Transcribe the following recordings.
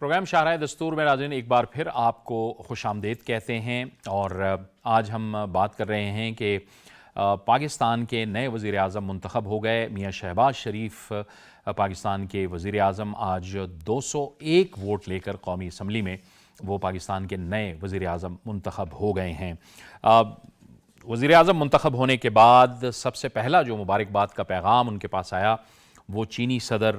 Programme شاہراہ دستور میں ناظرین ایک بار پھر آپ کو خوش آمدید کہتے ہیں، اور آج ہم بات کر رہے ہیں کہ پاکستان کے نئے وزیر اعظم منتخب ہو گئے۔ میاں شہباز شریف پاکستان کے وزیر اعظم آج 201 ووٹ لے کر قومی اسمبلی میں وہ پاکستان کے نئے وزیر اعظم منتخب ہو گئے ہیں۔ وزیر اعظم منتخب ہونے کے بعد سب سے پہلا جو مبارکباد کا پیغام ان کے پاس آیا وہ چینی صدر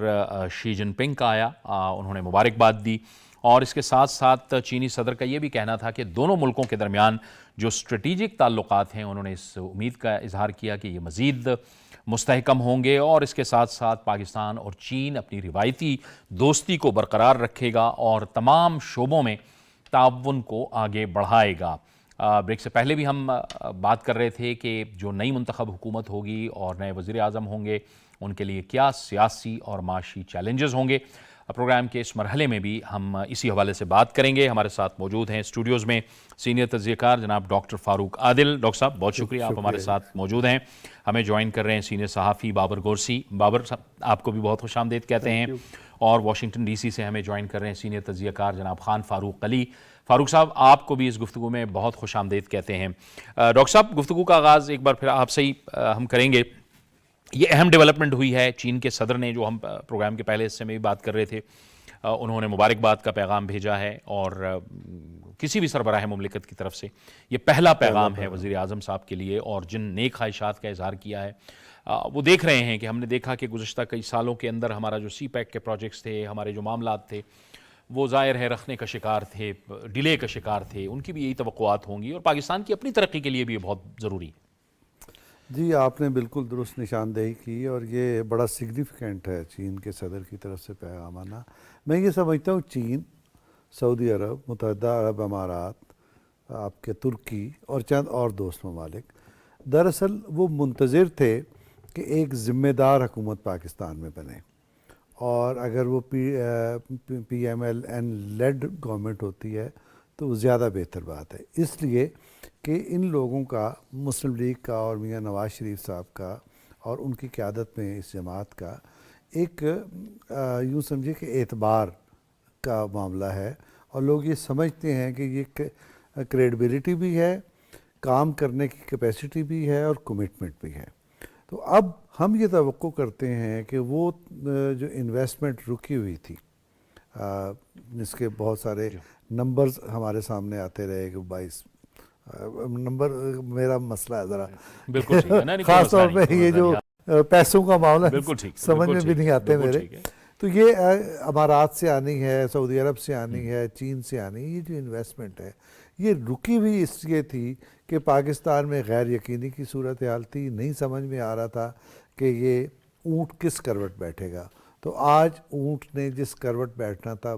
شی جن پنگ کا آیا۔ انہوں نے مبارکباد دی، اور اس کے ساتھ ساتھ چینی صدر کا یہ بھی کہنا تھا کہ دونوں ملکوں کے درمیان جو اسٹریٹجک تعلقات ہیں انہوں نے اس امید کا اظہار کیا کہ یہ مزید مستحکم ہوں گے، اور اس کے ساتھ ساتھ پاکستان اور چین اپنی روایتی دوستی کو برقرار رکھے گا اور تمام شعبوں میں تعاون کو آگے بڑھائے گا۔ بریک سے پہلے بھی ہم بات کر رہے تھے کہ جو نئی منتخب حکومت ہوگی اور نئے وزیر اعظم ہوں گے ان کے لیے کیا سیاسی اور معاشی چیلنجز ہوں گے۔ پروگرام کے اس مرحلے میں بھی ہم اسی حوالے سے بات کریں گے۔ ہمارے ساتھ موجود ہیں اسٹوڈیوز میں سینئر تجزیہ کار جناب ڈاکٹر فاروق عادل۔ ڈاکٹر صاحب بہت شکریہ آپ ہمارے ساتھ موجود ہیں۔ ہمیں جوائن کر رہے ہیں سینئر صحافی بابر گورسی۔ بابر صاحب آپ کو بھی بہت خوش آمدید کہتے ہیں۔ اور واشنگٹن ڈی سی سے ہمیں جوائن کر رہے ہیں سینئر تجزیہ کار جناب خان فاروق علی۔ فاروق صاحب آپ کو بھی اس گفتگو میں بہت خوش آمدید کہتے ہیں۔ ڈاکٹر صاحب گفتگو کا آغاز ایک بار پھر آپ سے ہی ہم کریں گے۔ یہ اہم ڈیولپمنٹ ہوئی ہے، چین کے صدر نے، جو ہم پروگرام کے پہلے حصے میں بھی بات کر رہے تھے، انہوں نے مبارکباد کا پیغام بھیجا ہے، اور کسی بھی سربراہ مملکت کی طرف سے یہ پہلا پیغام ہے وزیر اعظم صاحب کے لیے، اور جن نیک خواہشات کا اظہار کیا ہے وہ دیکھ رہے ہیں کہ ہم نے دیکھا کہ گزشتہ کئی سالوں کے اندر ہمارا جو سی پیک کے پروجیکٹس تھے، ہمارے جو معاملات تھے وہ ظاہر ہے رکھنے کا شکار تھے، ڈیلے کا شکار تھے۔ ان کی بھی یہی توقعات ہوں گی، اور پاکستان کی اپنی ترقی کے لیے بھی یہ بہت ضروری ہے۔ جی آپ نے بالکل درست نشاندہی کی، اور یہ بڑا سگنیفیکنٹ ہے چین کے صدر کی طرف سے پیغام آنا۔ میں یہ سمجھتا ہوں چین، سعودی عرب، متحدہ عرب امارات، آپ کے ترکی اور چند اور دوست ممالک دراصل وہ منتظر تھے کہ ایک ذمہ دار حکومت پاکستان میں بنے، اور اگر وہ P M L N lead government ہوتی ہے تو وہ زیادہ بہتر بات ہے، اس لیے کہ ان لوگوں کا، مسلم لیگ کا اور میاں نواز شریف صاحب کا اور ان کی قیادت میں اس جماعت کا ایک یوں سمجھے کہ اعتبار کا معاملہ ہے، اور لوگ یہ سمجھتے ہیں کہ یہ کریڈیبلٹی بھی ہے، کام کرنے کی کیپیسٹی بھی ہے، اور کمٹمنٹ بھی ہے۔ تو اب ہم یہ توقع کرتے ہیں کہ وہ جو انویسٹمنٹ رکی ہوئی تھی، جس کے بہت سارے نمبرز ہمارے سامنے آتے رہے کہ 22 نمبر، میرا مسئلہ ہے ذرا بالکل خاص طور پہ یہ جو پیسوں کا معاملہ سمجھ میں بھی نہیں آتے میرے، تو یہ امارات سے آنی ہے، سعودی عرب سے آنی ہے، چین سے آنی ہے۔ یہ جو انویسٹمنٹ ہے یہ رکی ہوئی اس لیے تھی کہ پاکستان میں غیر یقینی کی صورتحال تھی، نہیں سمجھ میں آ رہا تھا کہ یہ اونٹ کس کروٹ بیٹھے گا۔ تو آج اونٹ نے جس کروٹ بیٹھنا تھا،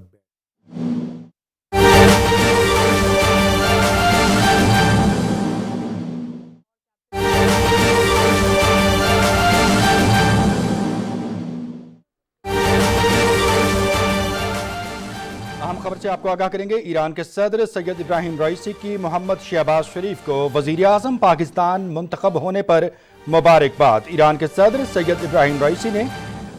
خبر سے آپ کو آگاہ کریں گے۔ ایران کے صدر سید ابراہیم رئیسی کی محمد شہباز شریف کو وزیر اعظم پاکستان منتخب ہونے پر مبارکباد۔ ایران کے صدر سید ابراہیم رئیسی نے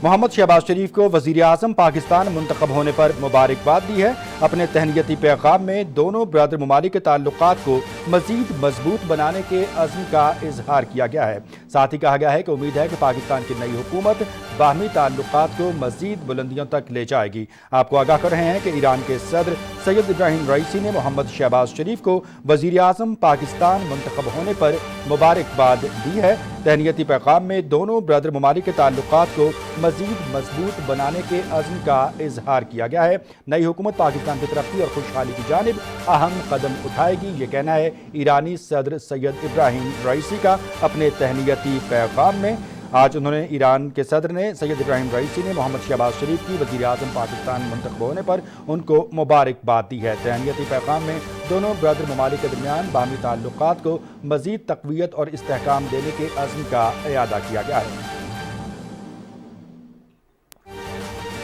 محمد شہباز شریف کو وزیر اعظم پاکستان منتخب ہونے پر مبارکباد دی ہے۔ اپنے تہنیتی پیغام میں دونوں برادر ممالک کے تعلقات کو مزید مضبوط بنانے کے عزم کا اظہار کیا گیا ہے۔ ساتھ ہی کہا گیا ہے کہ امید ہے کہ پاکستان کی نئی حکومت باہمی تعلقات کو مزید بلندیوں تک لے جائے گی۔ آپ کو آگاہ کر رہے ہیں کہ ایران کے صدر سید ابراہیم رئیسی نے محمد شہباز شریف کو وزیر اعظم پاکستان منتخب ہونے پر مبارکباد دی ہے۔ تہنیتی پیغام میں دونوں برادر ممالک کے تعلقات کو مزید مضبوط بنانے کے عزم کا اظہار کیا گیا ہے۔ نئی حکومت پاکستان کی ترقی اور خوشحالی کی جانب اہم قدم اٹھائے گی، یہ کہنا ہے ایرانی صدر سید ابراہیم رئیسی کا اپنے تہنیتی پیغام میں۔ آج انہوں نے ایران کے صدر نے سید ابراہیم رئیسی نے محمد شہباز شریف کی وزیر اعظم پاکستان منتخب ہونے پر ان کو مبارکباد دی ہے۔ تہنیتی پیغام میں دونوں برادر ممالک کے درمیان باہمی تعلقات کو مزید تقویت اور استحکام دینے کے عزم کا اعادہ کیا گیا ہے۔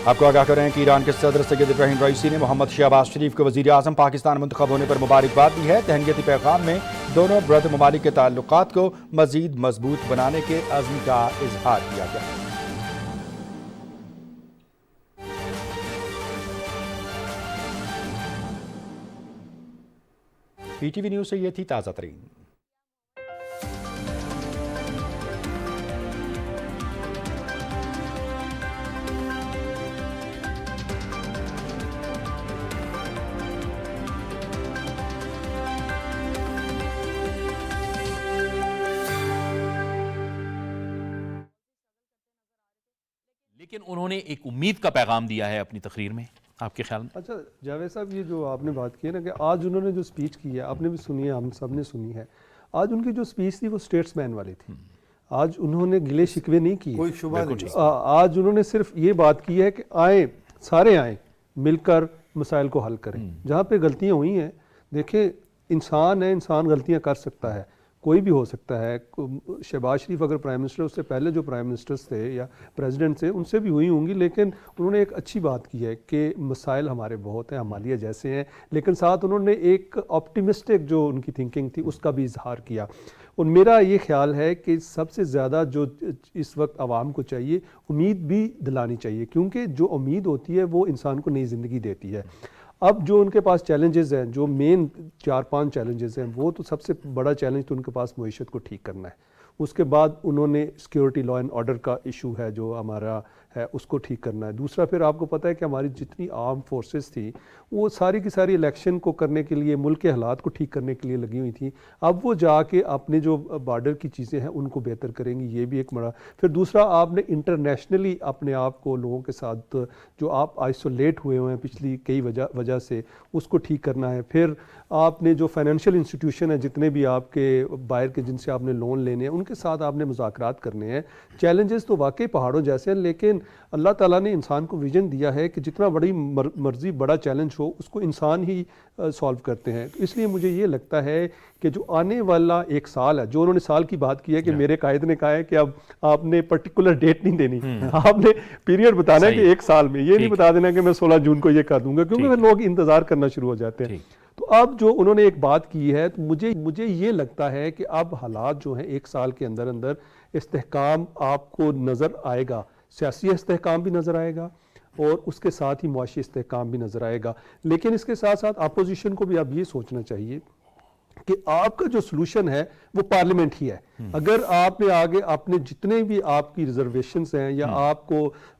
آپ کو آگاہ کر رہے ہیں کہ ایران کے صدر سید ابراہیم رئیسی نے محمد شہباز شریف کو وزیر اعظم پاکستان منتخب ہونے پر مبارکباد دی ہے۔ تہنیتی پیغام میں دونوں برادر ممالک کے تعلقات کو مزید مضبوط بنانے کے عزم کا اظہار کیا گیا ہے۔ PTV نیوز سے یہ تھی تازہ ترین. لیکن انہوں نے ایک امید کا پیغام دیا ہے اپنی تقریر میں, آپ کے خیال میں؟ اچھا جاوید صاحب, یہ جو آپ نے بات کی ہے نا کہ آج انہوں نے جو سپیچ کی ہے, آپ نے بھی سنی ہے, ہم سب نے سنی ہے. آج ان کی جو سپیچ تھی وہ اسٹیٹس مین والی تھی. آج انہوں نے گلے شکوے نہیں کیے, کوئی شبہ نہیں. آج انہوں نے صرف یہ بات کی ہے کہ سارے آئیں مل کر مسائل کو حل کریں. جہاں پہ غلطیاں ہوئی ہیں, دیکھیں انسان ہے, انسان غلطیاں کر سکتا ہے, کوئی بھی ہو سکتا ہے. شہباز شریف اگر پرائم منسٹر, اس سے پہلے جو پرائم منسٹرز تھے یا پریزیڈنٹ تھے, ان سے بھی ہوئی ہوں گی, لیکن انہوں نے ایک اچھی بات کی ہے کہ مسائل ہمارے بہت ہیں, ہمالیہ جیسے ہیں, لیکن ساتھ انہوں نے ایک آپٹیمسٹک جو ان کی تھنکنگ تھی اس کا بھی اظہار کیا. اور میرا یہ خیال ہے کہ سب سے زیادہ جو اس وقت عوام کو چاہیے, امید بھی دلانی چاہیے, کیونکہ جو امید ہوتی ہے وہ انسان کو نئی زندگی دیتی ہے. اب جو ان کے پاس چیلنجز ہیں, جو مین 4-5 چیلنجز ہیں, وہ تو سب سے بڑا چیلنج تو ان کے پاس معیشت کو ٹھیک کرنا ہے. اس کے بعد انہوں نے سیکیورٹی, لا اینڈ آرڈر کا ایشو ہے جو ہمارا ہے, اس کو ٹھیک کرنا ہے. دوسرا پھر آپ کو پتہ ہے کہ ہماری جتنی آرم فورسز تھی وہ ساری کی ساری الیکشن کو کرنے کے لیے, ملک کے حالات کو ٹھیک کرنے کے لیے لگی ہوئی تھیں. اب وہ جا کے اپنے جو بارڈر کی چیزیں ہیں ان کو بہتر کریں گی, یہ بھی ایک بڑا. پھر دوسرا, آپ نے انٹرنیشنلی اپنے آپ کو لوگوں کے ساتھ جو آپ آئسولیٹ ہوئے ہیں پچھلی کئی وجہ سے, اس کو ٹھیک کرنا ہے. پھر آپ نے جو فائنینشیل انسٹیٹیوشن ہیں, جتنے بھی آپ کے باہر کے جن سے آپ نے لون لینے ہیں, ان کے ساتھ آپ نے مذاکرات کرنے ہیں. چیلنجز تو واقعی پہاڑوں جیسے ہیں, لیکن اللہ تعالیٰ نے انسان کو ویژن دیا ہے کہ جتنا بڑی مرضی بڑا چیلنج ہو اس کو انسان ہی سالو کرتے ہیں. اس لیے مجھے یہ لگتا ہے کہ جو آنے والا ایک سال ہے, جو انہوں نے سال کی بات کی ہے کہ میرے قائد نے کہا ہے کہ اب آپ نے پرٹیکولر ڈیٹ نہیں دینی, آپ نے پیریڈ بتانا ہے کہ ایک سال میں, یہ نہیں بتا دینا کہ میں 16 جون کو یہ کر دوں گا, کیونکہ لوگ انتظار کرنا شروع ہو جاتے ہیں. تو اب جو انہوں نے ایک بات کی ہے, تو مجھے یہ لگتا ہے کہ اب حالات جو ہیں ایک سال کے اندر استحکام آپ کو نظر آئے گا, سیاسی استحکام بھی نظر آئے گا اور اس کے ساتھ ہی معاشی استحکام بھی نظر آئے گا. لیکن اس کے ساتھ ساتھ اپوزیشن کو بھی اب یہ سوچنا چاہیے کہ آپ کا جو سلوشن ہے وہ پارلیمنٹ ہی ہے. اگر آپ نے آگے اپنے جتنے بھی آپ کی ریزرویشنز ہیں یا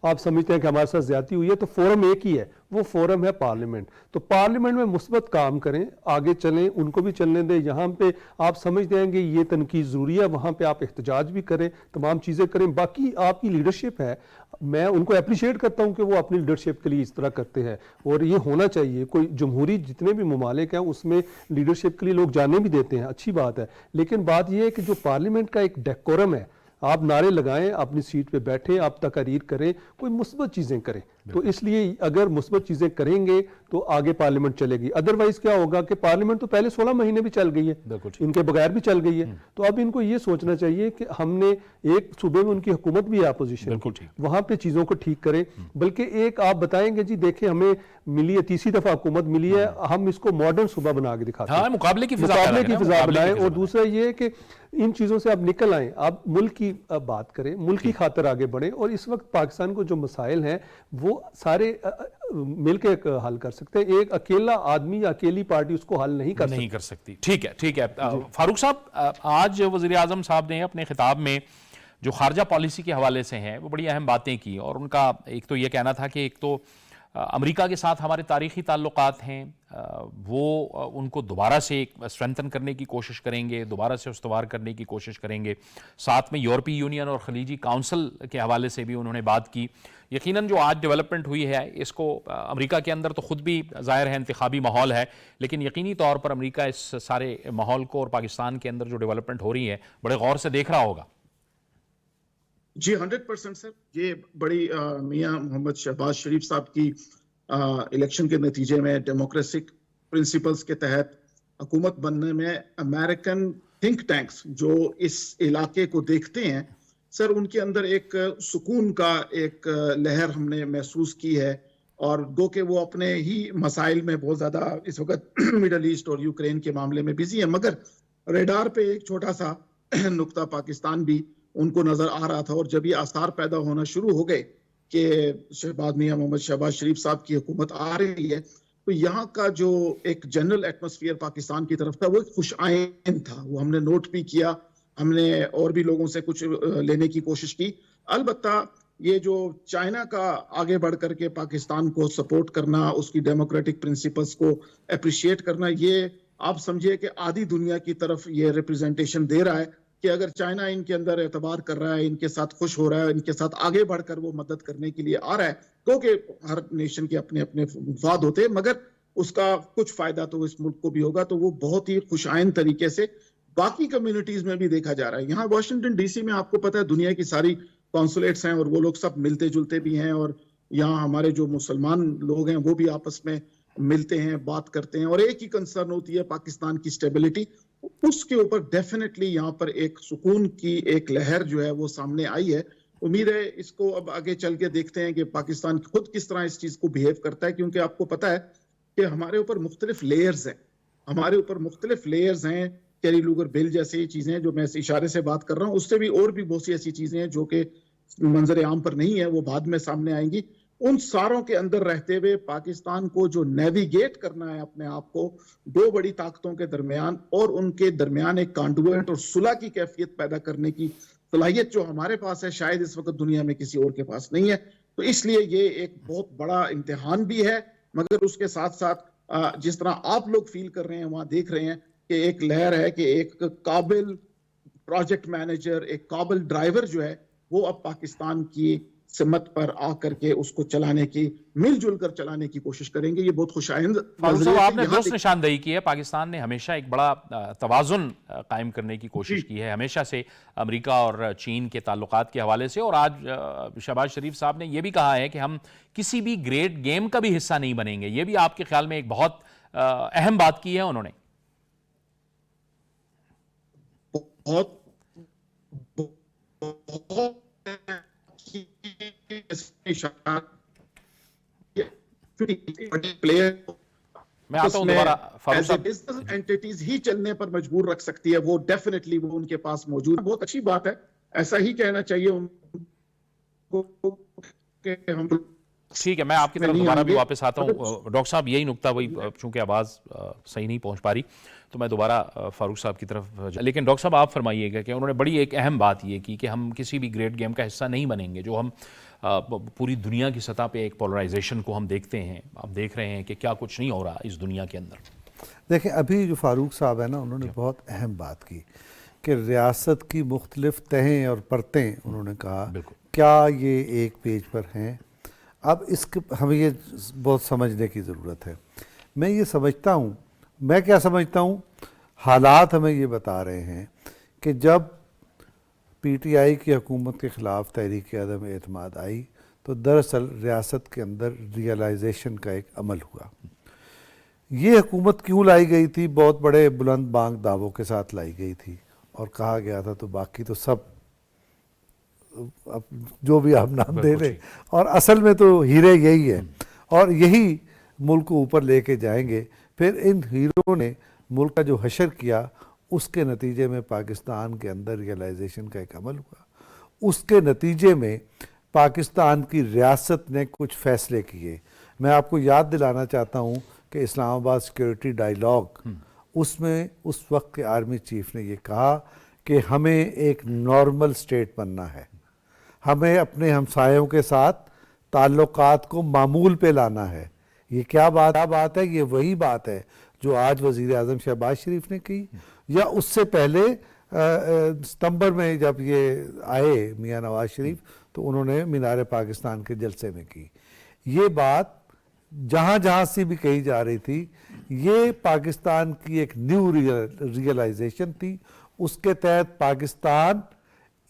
آپ سمجھتے ہیں کہ ہمارے ساتھ زیادتی ہوئی ہے, تو فورم ایک ہی ہے, وہ فورم ہے پارلیمنٹ. تو پارلیمنٹ میں مثبت کام کریں, آگے چلیں, ان کو بھی چلنے دیں. یہاں پہ آپ سمجھ دیں گے یہ تنقید ضروری ہے, وہاں پہ آپ احتجاج بھی کریں, تمام چیزیں کریں. باقی آپ کی لیڈرشپ ہے, میں ان کو اپریشیٹ کرتا ہوں کہ وہ اپنی لیڈرشپ کے لیے اس طرح کرتے ہیں, اور یہ ہونا چاہیے. کوئی جمہوری جتنے بھی ممالک ہیں اس میں لیڈرشپ کے لیے لوگ جانے بھی دیتے ہیں, اچھی بات ہے. لیکن بات یہ ہے کہ جو پارلیمنٹ کا ایک ڈیکورم ہے, آپ نعرے لگائیں, اپنی سیٹ پہ بیٹھیں, آپ تقاریر کریں, کوئی مثبت چیزیں کریں. تو اس لیے اگر مثبت چیزیں کریں گے تو آگے پارلیمنٹ چلے گی. ادروائز کیا ہوگا کہ پارلیمنٹ تو پہلے 16 مہینے بھی چل گئی ہے, ان کے بغیر بھی چل گئی ہے. تو اب ان کو یہ سوچنا چاہیے کہ ہم نے ایک صوبے میں ان کی حکومت بھی ہے اپوزیشن, وہاں پہ چیزوں کو ٹھیک کریں. بلکہ ایک آپ بتائیں گے جی دیکھیں ہمیں ملی ہے, تیسری دفعہ حکومت ملی ہے, ہم اس کو ماڈرن صوبہ بنا کے دکھاتے ہیں, مقابلے کی فضا بنائیں. اور دوسرا یہ کہ ان چیزوں سے آپ نکل آئیں, آپ ملک کی بات کریں, ملک کی خاطر آگے بڑھیں. اور اس وقت پاکستان کو جو مسائل ہیں وہ سارے مل کے حل کر سکتے ہیں. ایک اکیلا آدمی یا اکیلی پارٹی اس کو حل نہیں کر سکتی. ٹھیک ہے. فاروق صاحب, آج وزیر اعظم صاحب نے اپنے خطاب میں جو خارجہ پالیسی کے حوالے سے ہیں وہ بڑی اہم باتیں کی, اور ان کا ایک تو یہ کہنا تھا کہ ایک تو امریکہ کے ساتھ ہمارے تاریخی تعلقات ہیں, وہ ان کو دوبارہ سے اسٹرینتھن کرنے کی کوشش کریں گے, دوبارہ سے استوار کرنے کی کوشش کریں گے. ساتھ میں یورپی یونین اور خلیجی کونسل کے حوالے سے بھی انہوں نے بات کی. یقیناً جو آج ڈیولپمنٹ ہوئی ہے اس کو امریکہ کے اندر تو خود بھی ظاہر ہے انتخابی ماحول ہے, لیکن یقینی طور پر امریکہ اس سارے ماحول کو اور پاکستان کے اندر جو ڈیولپمنٹ ہو رہی ہے بڑے غور سے دیکھ رہا ہوگا. جی 100% سر, یہ بڑی میاں محمد شہباز شریف صاحب کی الیکشن کے نتیجے میں ڈیموکریسک پرنسپلز کے تحت حکومت بننے میں امریکن تھنک ٹینکس جو اس علاقے کو دیکھتے ہیں سر, ان کے اندر ایک سکون کا ایک لہر ہم نے محسوس کی ہے. اور گو کہ وہ اپنے ہی مسائل میں بہت زیادہ اس وقت مڈل ایسٹ اور یوکرین کے معاملے میں بزی ہیں, مگر ریڈار پہ ایک چھوٹا سا نقطہ پاکستان بھی ان کو نظر آ رہا تھا. اور جب یہ آثار پیدا ہونا شروع ہو گئے کہ میاں محمد شہباز شریف صاحب کی حکومت آ رہی ہے, تو یہاں کا جو ایک جنرل ایٹماسفیئر پاکستان کی طرف تھا وہ ایک خوش آئند تھا، وہ ہم نے نوٹ بھی کیا، ہم نے اور بھی لوگوں سے کچھ لینے کی کوشش کی۔ البتہ یہ جو چائنا کا آگے بڑھ کر کے پاکستان کو سپورٹ کرنا، اس کی ڈیموکریٹک پرنسپلز کو اپریشیٹ کرنا، یہ آپ سمجھے کہ آدھی دنیا کی طرف یہ ریپریزنٹیشن دے رہا ہے کہ اگر چائنا ان کے اندر اعتبار کر رہا ہے، ان کے ساتھ خوش ہو رہا ہے، ان کے ساتھ آگے بڑھ کر وہ مدد کرنے کے لیے آ رہا ہے، کیونکہ ہر نیشن کے اپنے اپنے مفاد ہوتے ہیں، مگر اس کا کچھ فائدہ تو اس ملک کو بھی ہوگا، تو وہ بہت ہی خوش آئند طریقے سے باقی کمیونٹیز میں بھی دیکھا جا رہا ہے۔ یہاں واشنگٹن ڈی سی میں آپ کو پتا ہے دنیا کی ساری کونسولیٹس ہیں اور وہ لوگ سب ملتے جلتے بھی ہیں، اور یہاں ہمارے جو مسلمان لوگ ہیں وہ بھی آپس میں ملتے ہیں، بات کرتے ہیں، اور ایک ہی کنسرن ہوتی ہے پاکستان کی سٹیبلٹی۔ اس کے اوپر ڈیفینیٹلی یہاں پر ایک سکون کی ایک لہر جو ہے وہ سامنے آئی ہے۔ امید ہے اس کو اب آگے چل کے دیکھتے ہیں کہ پاکستان خود کس طرح اس چیز کو بیہیو کرتا ہے، کیونکہ آپ کو پتا ہے کہ ہمارے اوپر مختلف لیئرز ہیں، ہمارے اوپر مختلف لیئرز ہیں، کیری لوگر بل جیسے چیزیں جو میں اس اشارے سے بات کر رہا ہوں، اس سے بھی اور بھی بہت سی ایسی چیزیں ہیں جو کہ منظر عام پر نہیں ہے، وہ بعد میں سامنے آئیں گی۔ ان ساروں کے اندر رہتے ہوئے پاکستان کو جو نیویگیٹ کرنا ہے اپنے آپ کو دو بڑی طاقتوں کے درمیان، اور ان کے درمیان ایک کانڈویٹ اور صلح کی کیفیت پیدا کرنے کی صلاحیت جو ہمارے پاس ہے، شاید اس وقت دنیا میں کسی اور کے پاس نہیں ہے۔ تو اس لیے یہ ایک بہت بڑا امتحان بھی ہے، مگر اس کے ساتھ ساتھ جس طرح آپ لوگ فیل کر رہے ہیں، وہاں دیکھ رہے ہیں کہ ایک لہر ہے کہ ایک قابل پروجیکٹ مینیجر، ایک قابل ڈرائیور جو ہے وہ اب پاکستان کی سمت پر آ کر کے اس کو چلانے کی، مل جل کر چلانے کی کوشش کریں گے۔ یہ بہت خوش آئند فاروق صاحب، آپ نے درست نشاندہی کی ہے، پاکستان نے ہمیشہ ایک بڑا توازن قائم کرنے کی کوشش کی ہے، ہمیشہ سے امریکہ اور چین کے تعلقات کے حوالے سے، اور آج شہباز شریف صاحب نے یہ بھی کہا ہے کہ ہم کسی بھی گریٹ گیم کا بھی حصہ نہیں بنیں گے۔ یہ بھی آپ کے خیال میں ایک بہت اہم بات کی ہے انہوں نے۔ بہت میں آتا ہوں دوبارہ فاروق صاحب، بزنس اینٹیٹیز ہی چلنے پر مجبور رکھ سکتی ہے، وہ ڈیفینیٹلی وہ ان کے پاس موجود ہے۔ بہت اچھی بات ہے، ایسا ہی کہنا چاہیے ان کو کہ ہم ٹھیک ہے، میں آپ کی طرف دوبارہ بھی واپس آتا ہوں۔ ڈاکٹر صاحب یہی نکتہ، وہی چونکہ آواز صحیح نہیں پہنچ پا رہی تو میں دوبارہ فاروق صاحب کی طرف لیکن ڈاکٹر صاحب آپ فرمائیے گا کہ انہوں نے بڑی ایک اہم بات یہ کی کہ ہم کسی بھی گریٹ گیم کا حصہ نہیں بنیں گے، جو ہم پوری دنیا کی سطح پہ ایک پولرائزیشن کو ہم دیکھتے ہیں، آپ دیکھ رہے ہیں کہ کیا کچھ نہیں ہو رہا اس دنیا کے اندر۔ دیکھیں ابھی جو فاروق صاحب ہیں نا، انہوں نے بہت اہم بات کی کہ ریاست کی مختلف تہیں اور پرتیں، انہوں نے کہا کیا یہ ایک پیج پر ہیں۔ اب اس کے ہمیں یہ بہت سمجھنے کی ضرورت ہے۔ میں یہ سمجھتا ہوں، میں کیا سمجھتا ہوں، حالات ہمیں یہ بتا رہے ہیں کہ جب پی ٹی آئی کی حکومت کے خلاف تحریک عدم اعتماد آئی تو دراصل ریاست کے اندر ریئلائزیشن کا ایک عمل ہوا۔ یہ حکومت کیوں لائی گئی تھی؟ بہت بڑے بلند بانگ دعووں کے ساتھ لائی گئی تھی، اور کہا گیا تھا تو باقی تو سب جو بھی آپ نام دے لیں، اور اصل میں تو ہیرے یہی ہیں اور یہی ملک کو اوپر لے کے جائیں گے۔ پھر ان ہیروں نے ملک کا جو حشر کیا، اس کے نتیجے میں پاکستان کے اندر ریئلائزیشن کا ایک عمل ہوا۔ اس کے نتیجے میں پاکستان کی ریاست نے کچھ فیصلے کیے۔ میں آپ کو یاد دلانا چاہتا ہوں کہ اسلام آباد سیکیورٹی ڈائیلاگ، اس میں اس وقت کے آرمی چیف نے یہ کہا کہ ہمیں ایک نارمل سٹیٹ بننا ہے، ہمیں اپنے ہمسایوں کے ساتھ تعلقات کو معمول پہ لانا ہے۔ یہ کیا بات ہے؟ یہ وہی بات ہے جو آج وزیر اعظم شہباز شریف نے کی، یا اس سے پہلے ستمبر میں جب یہ آئے میاں نواز شریف تو انہوں نے مینار پاکستان کے جلسے میں کی۔ یہ بات جہاں جہاں سے بھی کہی جا رہی تھی، یہ پاکستان کی ایک نیو ریئلائزیشن تھی۔ اس کے تحت پاکستان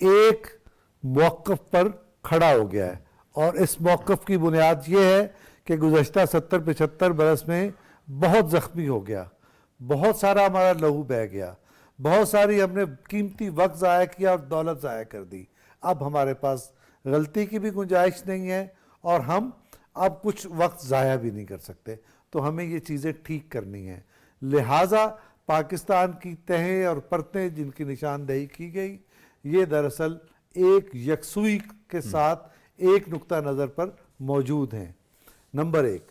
ایک موقف پر کھڑا ہو گیا ہے، اور اس موقف کی بنیاد یہ ہے کہ گزشتہ 70-75 برس میں بہت زخمی ہو گیا، بہت سارا ہمارا لہو بہہ گیا، بہت ساری ہم نے قیمتی وقت ضائع کیا اور دولت ضائع کر دی۔ اب ہمارے پاس غلطی کی بھی گنجائش نہیں ہے، اور ہم اب کچھ وقت ضائع بھی نہیں کر سکتے، تو ہمیں یہ چیزیں ٹھیک کرنی ہیں۔ لہٰذا پاکستان کی تہیں اور پرتیں جن کی نشاندہی کی گئی، یہ دراصل ایک یکسوئی کے ساتھ ایک نقطہ نظر پر موجود ہیں، نمبر ایک۔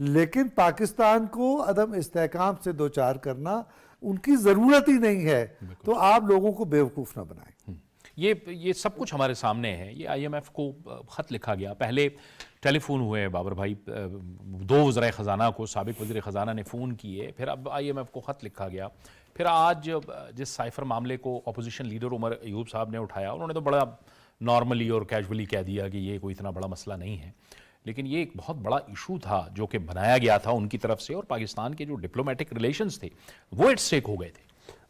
لیکن پاکستان کو عدم استحکام سے دوچار کرنا ان کی ضرورت ہی نہیں ہے، تو آپ لوگوں کو بیوقوف نہ بنائیں۔ یہ سب کچھ ہمارے سامنے ہے۔ یہ آئی ایم ایف کو خط لکھا گیا، پہلے ٹیلی فون ہوئے بابر بھائی، 2 وزرائے خزانہ کو، سابق وزیر خزانہ نے فون کیے، پھر اب آئی ایم ایف کو خط لکھا گیا، پھر آج جس سائفر معاملے کو اپوزیشن لیڈر عمر ایوب صاحب نے اٹھایا، انہوں نے تو بڑا نارملی اور کیجولی کہہ دیا کہ یہ کوئی اتنا بڑا مسئلہ نہیں ہے، لیکن یہ ایک بہت بڑا ایشو تھا جو کہ بنایا گیا تھا ان کی طرف سے، اور پاکستان کے جو ڈپلومیٹک ریلیشنز تھے وہ ایٹ اسٹیک ہو گئے تھے۔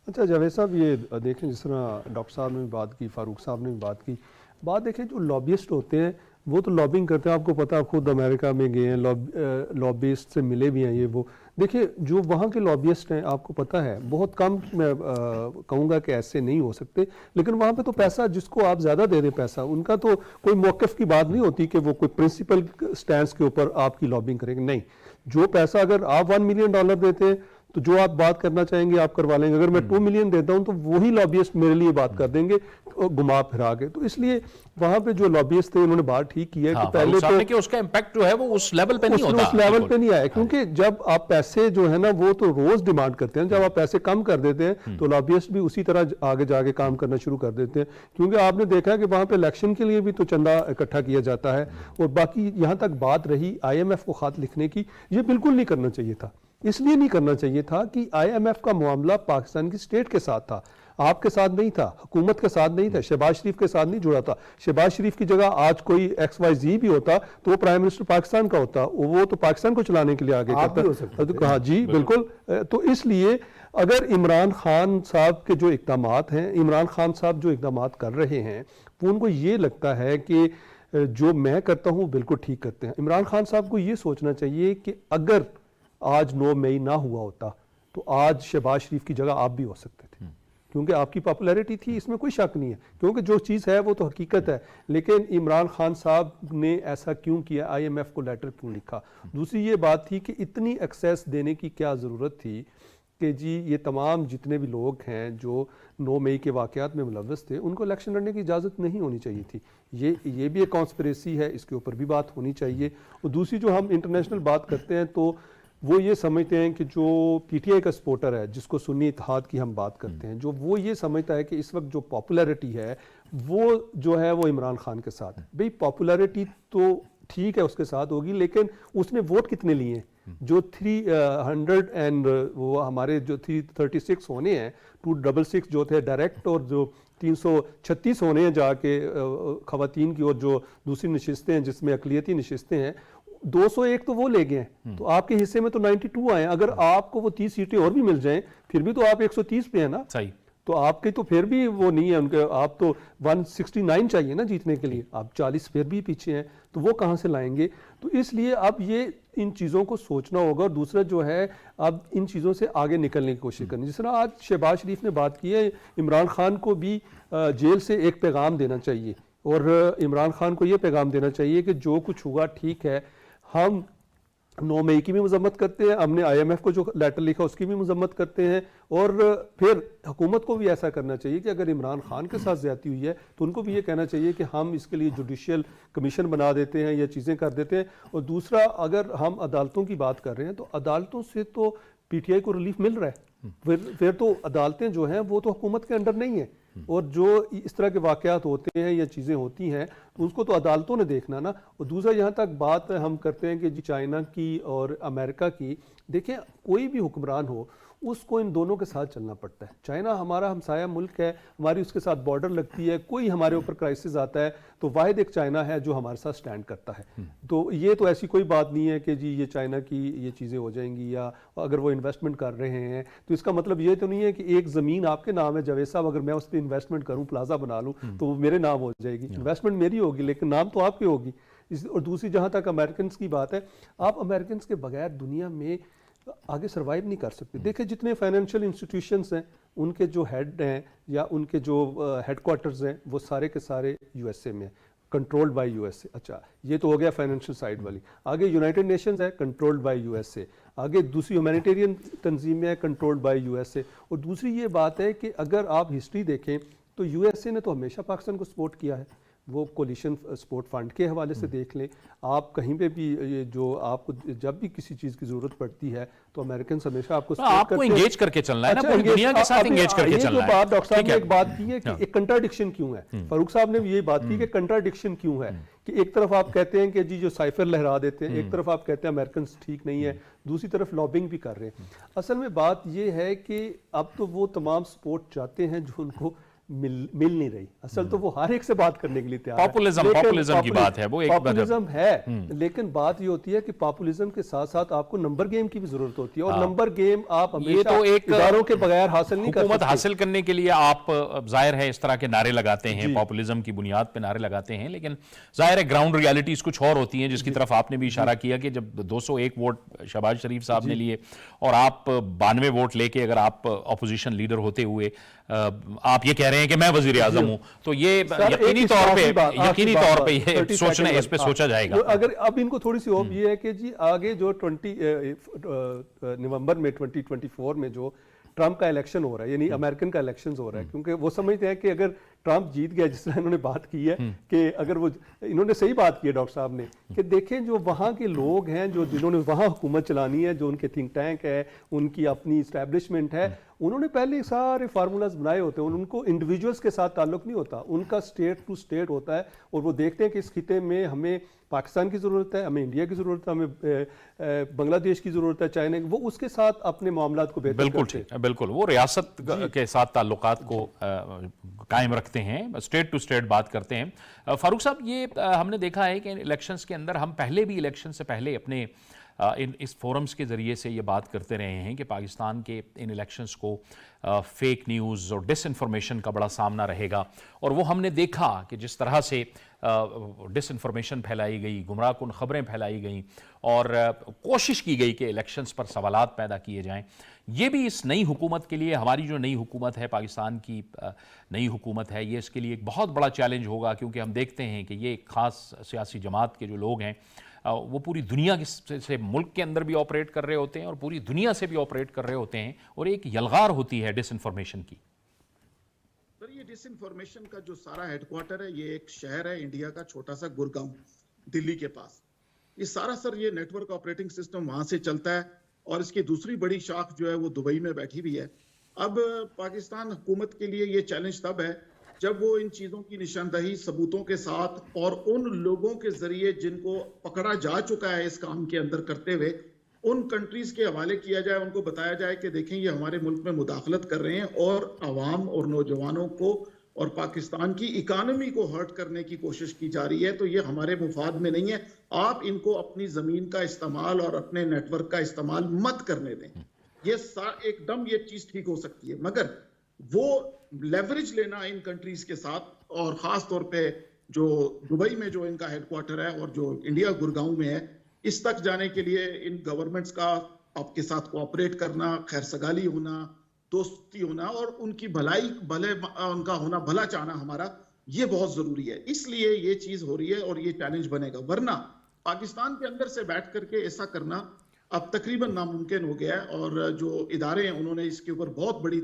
اچھا جاوید صاحب، یہ دیکھیں جس طرح ڈاکٹر صاحب نے بھی بات کی، فاروق صاحب نے بھی بات کی، بات دیکھیں جو لابیسٹ ہوتے ہیں وہ تو لابنگ کرتے ہیں، آپ کو پتہ، آپ خود امریکہ میں گئے ہیں، لابیسٹ سے ملے بھی ہیں، یہ وہ دیکھیں جو وہاں کے لابیسٹ ہیں آپ کو پتہ ہے بہت کم، میں کہوں گا کہ ایسے نہیں ہو سکتے، لیکن وہاں پہ تو پیسہ جس کو آپ زیادہ دے دیں پیسہ، ان کا تو کوئی موقف کی بات نہیں ہوتی کہ وہ کوئی پرنسپل سٹینڈز کے اوپر آپ کی لابنگ کریں گے، نہیں، جو پیسہ اگر آپ $1 ملین دیتے ہیں تو جو آپ بات کرنا چاہیں گے آپ کروا لیں گے، اگر میں 2 ملین دیتا ہوں تو وہی لابیسٹ میرے لیے بات کر دیں گے گھما پھرا کے، تو اس لیے وہاں پہ جو لابیسٹ تھے انہوں نے بات ٹھیک کی ہے کہ پہلے تو اس کا امپیکٹ جو ہے وہ اس لیول پہ نہیں ہوتا، اس لیول پہ نہیں آیا، کیونکہ جب آپ پیسے جو ہے نا وہ تو روز ڈیمانڈ کرتے ہیں، جب آپ پیسے کم کر دیتے ہیں تو لابیسٹ بھی اسی طرح آگے جا کے کام کرنا شروع کر دیتے ہیں، کیونکہ آپ نے دیکھا کہ وہاں پہ الیکشن کے لیے بھی تو چندہ اکٹھا کیا جاتا ہے، اور باقی یہاں تک بات رہی آئی ایم ایف کو خط لکھنے کی، یہ بالکل نہیں کرنا چاہیے تھا، اس لیے نہیں کرنا چاہیے تھا کہ آئی ایم ایف کا معاملہ پاکستان کی سٹیٹ کے ساتھ تھا، آپ کے ساتھ نہیں تھا، حکومت کے ساتھ نہیں تھا، شہباز شریف کے ساتھ نہیں جڑا تھا، شہباز شریف کی جگہ آج کوئی XYZ بھی ہوتا تو وہ پرائم منسٹر پاکستان کا ہوتا، وہ تو پاکستان کو چلانے کے لیے آگے کرتا، ہاں جی بالکل، تو اس لیے اگر عمران خان صاحب کے جو اقدامات ہیں، عمران خان صاحب جو اقدامات کر رہے ہیں وہ ان کو یہ لگتا ہے کہ جو میں کرتا ہوں بالکل ٹھیک کرتے ہیں، عمران خان صاحب کو یہ سوچنا چاہیے کہ اگر آج 9 مئی نہ ہوا ہوتا تو آج شہباز شریف کی جگہ آپ بھی ہو سکتے تھے، کیونکہ آپ کی پاپولیرٹی تھی، اس میں کوئی شک نہیں ہے، کیونکہ جو چیز ہے وہ تو حقیقت ہے، لیکن عمران خان صاحب نے ایسا کیوں کیا، آئی ایم ایف کو لیٹر کیوں لکھا؟ دوسری یہ بات تھی کہ اتنی ایکسیس دینے کی کیا ضرورت تھی کہ جی یہ تمام جتنے بھی لوگ ہیں جو 9 مئی کے واقعات میں ملوث تھے ان کو الیکشن لڑنے کی اجازت نہیں ہونی چاہیے تھی، یہ بھی ایک کانسپریسی ہے، اس کے اوپر بھی بات ہونی چاہیے، اور دوسری جو ہم انٹرنیشنل بات کرتے ہیں تو وہ یہ سمجھتے ہیں کہ جو پی ٹی آئی کا سپورٹر ہے جس کو سنی اتحاد کی ہم بات کرتے ہیں، جو وہ یہ سمجھتا ہے کہ اس وقت جو پاپولیرٹی ہے وہ جو ہے وہ عمران خان کے ساتھ، بھئی پاپولیرٹی تو ٹھیک ہے اس کے ساتھ ہوگی، لیکن اس نے ووٹ کتنے لیے ہیں؟ جو 300 اینڈ وہ ہمارے جو 336 ہونے ہیں، 266 جو تھے ڈائریکٹ، اور جو 336 ہونے ہیں جا کے خواتین کی، اور جو دوسری نشستیں ہیں جس میں اقلیتی نشستیں ہیں، 201 تو وہ لے گئے ہیں، تو آپ کے حصے میں تو 92 آئے ہیں، اگر آپ کو وہ 30 سیٹیں اور بھی مل جائیں پھر بھی تو آپ 130 پہ ہیں نا، صحیح، تو آپ کے تو پھر بھی وہ نہیں ہے، ان کے آپ تو 169 چاہیے نا جیتنے کے لیے، آپ 40 پھر بھی پیچھے ہیں، تو وہ کہاں سے لائیں گے؟ تو اس لیے اب یہ ان چیزوں کو سوچنا ہوگا، اور دوسرا جو ہے اب ان چیزوں سے آگے نکلنے کی کوشش کرنی، جس طرح آج شہباز شریف نے بات کی ہے، عمران خان کو بھی جیل سے ایک پیغام دینا چاہیے، اور عمران خان کو یہ پیغام دینا چاہیے کہ جو کچھ ہوا ٹھیک ہے، ہم 9 مئی کی بھی مذمت کرتے ہیں، ہم نے آئی ایم ایف کو جو لیٹر لکھا اس کی بھی مذمت کرتے ہیں، اور پھر حکومت کو بھی ایسا کرنا چاہیے کہ اگر عمران خان کے ساتھ زیادتی ہوئی ہے تو ان کو بھی یہ کہنا چاہیے کہ ہم اس کے لیے جوڈیشل کمیشن بنا دیتے ہیں یا چیزیں کر دیتے ہیں، اور دوسرا اگر ہم عدالتوں کی بات کر رہے ہیں تو عدالتوں سے تو پی ٹی آئی کو ریلیف مل رہا ہے، پھر تو عدالتیں جو ہیں وہ تو حکومت کے انڈر نہیں ہیں، اور جو اس طرح کے واقعات ہوتے ہیں یا چیزیں ہوتی ہیں تو اس کو تو عدالتوں نے دیکھنا نا، اور دوسرا یہاں تک بات ہم کرتے ہیں کہ جی چائنا کی اور امریکہ کی، دیکھیں کوئی بھی حکمران ہو اس کو ان دونوں کے ساتھ چلنا پڑتا ہے، چائنا ہمارا ہمسایہ ملک ہے، ہماری اس کے ساتھ بارڈر لگتی ہے، کوئی ہمارے اوپر کرائسس آتا ہے تو واحد ایک چائنا ہے جو ہمارے ساتھ سٹینڈ کرتا ہے، تو یہ تو ایسی کوئی بات نہیں ہے کہ جی یہ چائنا کی یہ چیزیں ہو جائیں گی، یا اگر وہ انویسٹمنٹ کر رہے ہیں تو اس کا مطلب یہ تو نہیں ہے کہ ایک زمین آپ کے نام ہے جاوید صاحب، اگر میں اس پہ انویسٹمنٹ کروں، پلازا بنا لوں تو وہ میرے نام ہو جائے گی، انویسٹمنٹ میری ہوگی لیکن نام تو آپ کی ہوگی، اور دوسری جہاں تک امریکنز کی بات ہے، آپ امریکنز کے بغیر دنیا میں آگے سروائیو نہیں کر سکتے، دیکھیں جتنے فائنینشیل انسٹیٹیوشنز ہیں ان کے جو ہیڈ ہیں یا ان کے جو ہیڈ کوارٹرز ہیں وہ سارے کے سارے یو ایس اے میں ہیں، controlled by U S A, اچھا یہ تو ہو گیا فائنینشیل سائیڈ والی، آگے یونائٹڈ نیشنز ہے controlled by U S A, آگے دوسری ہیومینیٹیرین تنظیمیں ہیں controlled by U S A, اور دوسری یہ بات ہے کہ اگر آپ ہسٹری دیکھیں تو یو ایس اے نے تو ہمیشہ پاکستان کو سپورٹ کیا ہے، وہ کولیشن سپورٹ فنڈ کے حوالے سے دیکھ لیں. آپ کہیں پہ بھی یہ جو آپ کو جب بھی کسی چیز کی ضرورت پڑتی ہے تو امریکنس ہمیشہ آپ کو انگیج کر کے چلنا ہے نا, پوری دنیا کے ساتھ انگیج کر کے چلنا ہے. بات ڈاکٹر صاحب نے ایک بات کی ہے کہ ایک کنٹراڈکشن کیوں ہے, فاروق صاحب نے بھی یہی بات کی کہ کنٹراڈکشن کیوں ہے, کہ ایک طرف آپ کہتے ہیں کہ جی جو سائفر لہرا دیتے ہیں, ایک طرف آپ کہتے ہیں امریکنس ٹھیک نہیں ہے, دوسری طرف لابنگ بھی کر رہے ہیں. اصل میں بات یہ ہے کہ اب تو وہ تمام سپورٹ چاہتے ہیں جو ان کو مل نہیں رہی. اصل تو وہ ہر ایک سے بات کرنے کے لیے تیار ہے. پاپولزم کی بات ہے, وہ ایک پاپولزم ہے, لیکن بات یہ ہوتی ہے کہ پاپولزم کے ساتھ ساتھ آپ کو نمبر گیم کی بھی ضرورت ہوتی ہے, اور نمبر گیم آپ ہمیشہ اداروں کے بغیر حاصل نہیں کر سکتے. حکومت حاصل کرنے کے لیے آپ ظاہر ہے اس طرح کے نعرے لگاتے ہیں, پاپولزم کی بنیاد پہ نعرے لگاتے ہیں, لیکن ظاہر ہے گراؤنڈ ریالٹیز کچھ اور ہوتی ہیں, جس کی طرف آپ نے بھی اشارہ کیا کہ جب 201 ووٹ شہباز شریف صاحب نے لیے اور آپ 92 ووٹ لے کے اگر آپ اپوزیشن لیڈر ہوتے ہوئے آپ یہ کہہ رہے ہیں کہ میں وزیر اعظم ہوں, تو یہ یقینی طور پہ یہ سوچنا ہے, اس پہ سوچا جائے گا. اگر اب ان کو تھوڑی سی ہوپ یہ ہے کہ جی آگے جو 20 نومبر میں 2024 میں جو ٹرمپ کا الیکشن ہو رہا ہے, یعنی امریکن کا الیکشن ہو رہا ہے, کیونکہ وہ سمجھتے ہیں کہ اگر ٹرمپ جیت گیا, جس طرح انہوں نے بات کی ہے کہ اگر وہ, انہوں نے صحیح بات کی ہے ڈاکٹر صاحب نے, کہ دیکھیں جو وہاں کے لوگ ہیں جنہوں نے وہاں حکومت چلانی ہے, جو ان کے تھنک ٹینک ہے, ان کی اپنی اسٹیبلشمنٹ ہے, انہوں نے پہلے سارے فارمولاز بنائے ہوتے ہیں, ان کو انڈیویجولز کے ساتھ تعلق نہیں ہوتا, ان کا اسٹیٹ ٹو اسٹیٹ ہوتا ہے, اور وہ دیکھتے ہیں کہ اس خطے میں ہمیں پاکستان کی ضرورت ہے, ہمیں انڈیا کی ضرورت ہے, ہمیں بنگلہ دیش کی ضرورت ہے, چائنا, وہ اس کے ساتھ اپنے معاملات کو بہتر کرتے ہیں. بالکل وہ ریاست کے ساتھ تعلقات کو قائم رکھتے ہیں, اسٹیٹ ٹو اسٹیٹ بات کرتے ہیں. فاروق صاحب, یہ ہم نے دیکھا ہے کہ الیکشنز کے اندر ہم پہلے بھی الیکشن سے پہلے اپنے اس فورمز کے ذریعے سے یہ بات کرتے رہے ہیں کہ پاکستان کے ان الیکشنز کو فیک نیوز اور ڈس انفارمیشن کا بڑا سامنا رہے گا, اور وہ ہم نے دیکھا کہ جس طرح سے ڈس انفارمیشن پھیلائی گئی, گمراہ کن خبریں پھیلائی گئیں, اور کوشش کی گئی کہ الیکشنز پر سوالات پیدا کیے جائیں. یہ بھی اس نئی حکومت کے لیے, ہماری جو نئی حکومت ہے, پاکستان کی نئی حکومت ہے, یہ اس کے لیے ایک بہت بڑا چیلنج ہوگا, کیونکہ ہم دیکھتے ہیں کہ یہ ایک خاص سیاسی جماعت کے جو لوگ ہیں وہ پوری دنیا سے ملک کے اندر بھی آپریٹ کر رہے ہوتے ہیں اور پوری دنیا سے بھی آپریٹ کر رہے ہوتے ہیں, اور ایک یلغار ہوتی ہے ڈس انفارمیشن کی. سر یہ ڈس انفارمیشن کا جو سارا ہیڈ کوارٹر ہے, یہ ایک شہر ہے انڈیا کا, چھوٹا سا گڑگاؤں دلی کے پاس. یہ سارا سر یہ نیٹ ورک آپریٹنگ سسٹم وہاں سے چلتا ہے, اور اس کی دوسری بڑی شاخ جو ہے وہ دبئی میں بیٹھی ہوئی ہے. اب پاکستان حکومت کے لیے یہ چیلنج تب ہے جب وہ ان چیزوں کی نشاندہی ثبوتوں کے ساتھ اور ان لوگوں کے ذریعے جن کو پکڑا جا چکا ہے اس کام کے اندر کرتے ہوئے, ان کنٹریز کے حوالے کیا جائے, ان کو بتایا جائے کہ دیکھیں یہ ہمارے ملک میں مداخلت کر رہے ہیں اور عوام اور نوجوانوں کو اور پاکستان کی اکانومی کو ہرٹ کرنے کی کوشش کی جا رہی ہے, تو یہ ہمارے مفاد میں نہیں ہے, آپ ان کو اپنی زمین کا استعمال اور اپنے نیٹ ورک کا استعمال مت کرنے دیں. یہ ایک دم یہ چیز ٹھیک ہو سکتی ہے, مگر وہ لیوریج لینا ان کنٹریز کے ساتھ, اور خاص طور پہ جو دبئی میں جو ان کا ہیڈ کوارٹر ہے اور جو انڈیا گڑگاؤں میں ہے, اس تک جانے کے لیے ان گورنمنٹس کا آپ کے ساتھ کوآپریٹ کرنا, خیر سگالی ہونا, دوستی ہونا, اور ان کی بھلائی ان کا ہونا, بھلا چاہنا ہمارا, یہ بہت ضروری ہے. اس لیے یہ چیز ہو رہی ہے اور یہ چیلنج بنے گا, ورنہ پاکستان کے اندر سے بیٹھ کر کے ایسا کرنا اب تقریباً ناممکن ہو گیا ہے. اور جو ادارے ہیں انہوں نے اس کے اوپر بہت بڑی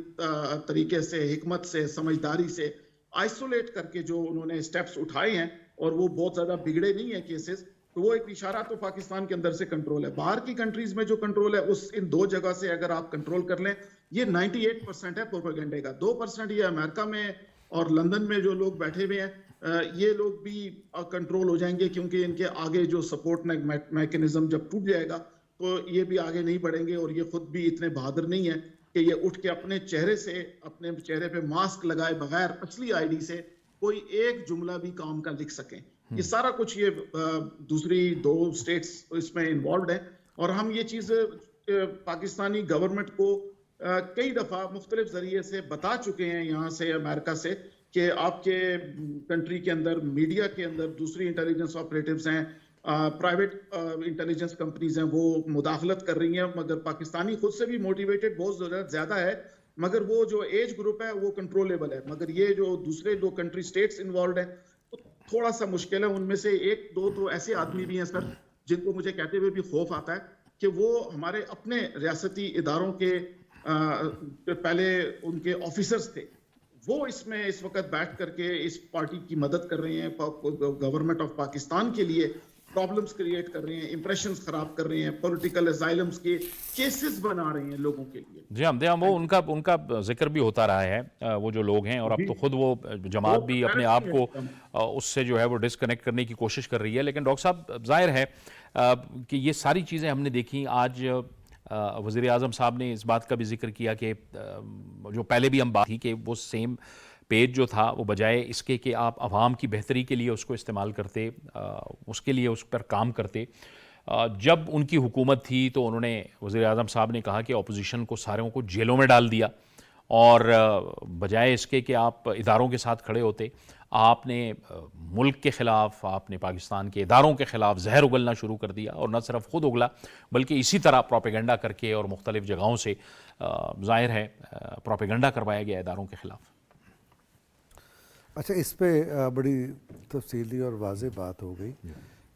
طریقے سے, حکمت سے, سمجھداری سے آئسولیٹ کر کے جو انہوں نے سٹیپس اٹھائے ہیں, اور وہ بہت زیادہ بگڑے نہیں ہیں کیسز, تو وہ ایک اشارہ تو پاکستان کے اندر سے کنٹرول ہے. باہر کی کنٹریز میں جو کنٹرول ہے اس ان دو جگہ سے اگر آپ کنٹرول کر لیں, یہ 98% ہے پروپیگنڈے کا, 2% یہ امریکہ میں اور لندن میں جو لوگ بیٹھے ہوئے ہیں, یہ لوگ بھی کنٹرول ہو جائیں گے, کیونکہ ان کے آگے جو سپورٹ میکنزم جب ٹوٹ جائے گا تو یہ بھی آگے نہیں بڑھیں گے, اور یہ خود بھی اتنے بہادر نہیں ہیں کہ یہ اٹھ کے اپنے چہرے سے, اپنے چہرے پہ ماسک لگائے بغیر اصلی آئی ڈی سے کوئی ایک جملہ بھی کام کا لکھ سکیں. یہ سارا کچھ یہ دوسری 2 اسٹیٹس اس میں انوالوڈ ہیں, اور ہم یہ چیز پاکستانی گورنمنٹ کو کئی دفعہ مختلف ذریعے سے بتا چکے ہیں یہاں سے, امریکہ سے, کہ آپ کے کنٹری کے اندر, میڈیا کے اندر دوسری انٹیلیجنس آپریٹیوز ہیں, پرائیویٹ انٹیلیجنس کمپنیز ہیں, وہ مداخلت کر رہی ہیں, مگر پاکستانی خود سے بھی موٹیویٹڈ بہت زیادہ ہے, مگر وہ جو ایج گروپ ہے وہ کنٹرولیبل ہے. مگر یہ جو دوسرے 2 کنٹری سٹیٹس انوالوڈ ہیں تھوڑا سا مشکل ہے. ان میں سے 1-2 تو ایسے آدمی بھی ہیں سر جن کو مجھے کہتے ہوئے بھی خوف آتا ہے کہ وہ ہمارے اپنے ریاستی اداروں کے پہلے ان کے آفیسرز تھے, وہ اس میں اس وقت بیٹھ کر کے اس پارٹی کی مدد کر رہے ہیں، گورنمنٹ آف پاکستان کے لیے پرابلمز کریٹ کر رہے ہیں، امپریشنز خراب کر رہے ہیں، پولیٹیکل اسائلمز کے کیسز بنا رہے ہیں لوگوں کے لیے. جی ہم وہ ان کا ذکر بھی ہوتا رہا ہے، وہ جو لوگ ہیں، اور اب تو خود وہ جماعت بھی اپنے آپ کو اس سے جو ہے وہ ڈسکنیکٹ کرنے کی کوشش کر رہی ہے. لیکن ڈاکٹر صاحب ظاہر ہے کہ یہ ساری چیزیں ہم نے دیکھی. آج وزیر اعظم صاحب نے اس بات کا بھی ذکر کیا کہ جو پہلے بھی ہم بات کی کہ وہ سیم پیج جو تھا وہ بجائے اس کے کہ آپ عوام کی بہتری کے لیے اس کو استعمال کرتے، اس کے لیے اس پر کام کرتے. جب ان کی حکومت تھی تو انہوں نے وزیر اعظم صاحب نے کہا کہ اپوزیشن کو ساروں کو جیلوں میں ڈال دیا، اور بجائے اس کے کہ آپ اداروں کے ساتھ کھڑے ہوتے، آپ نے ملک کے خلاف، آپ نے پاکستان کے اداروں کے خلاف زہر اگلنا شروع کر دیا. اور نہ صرف خود اگلا بلکہ اسی طرح پروپیگنڈا کر کے اور مختلف جگہوں سے ظاہر ہے پروپیگنڈا کروایا گیا اداروں کے خلاف. اچھا، اس پہ بڑی تفصیلی اور واضح بات ہو گئی.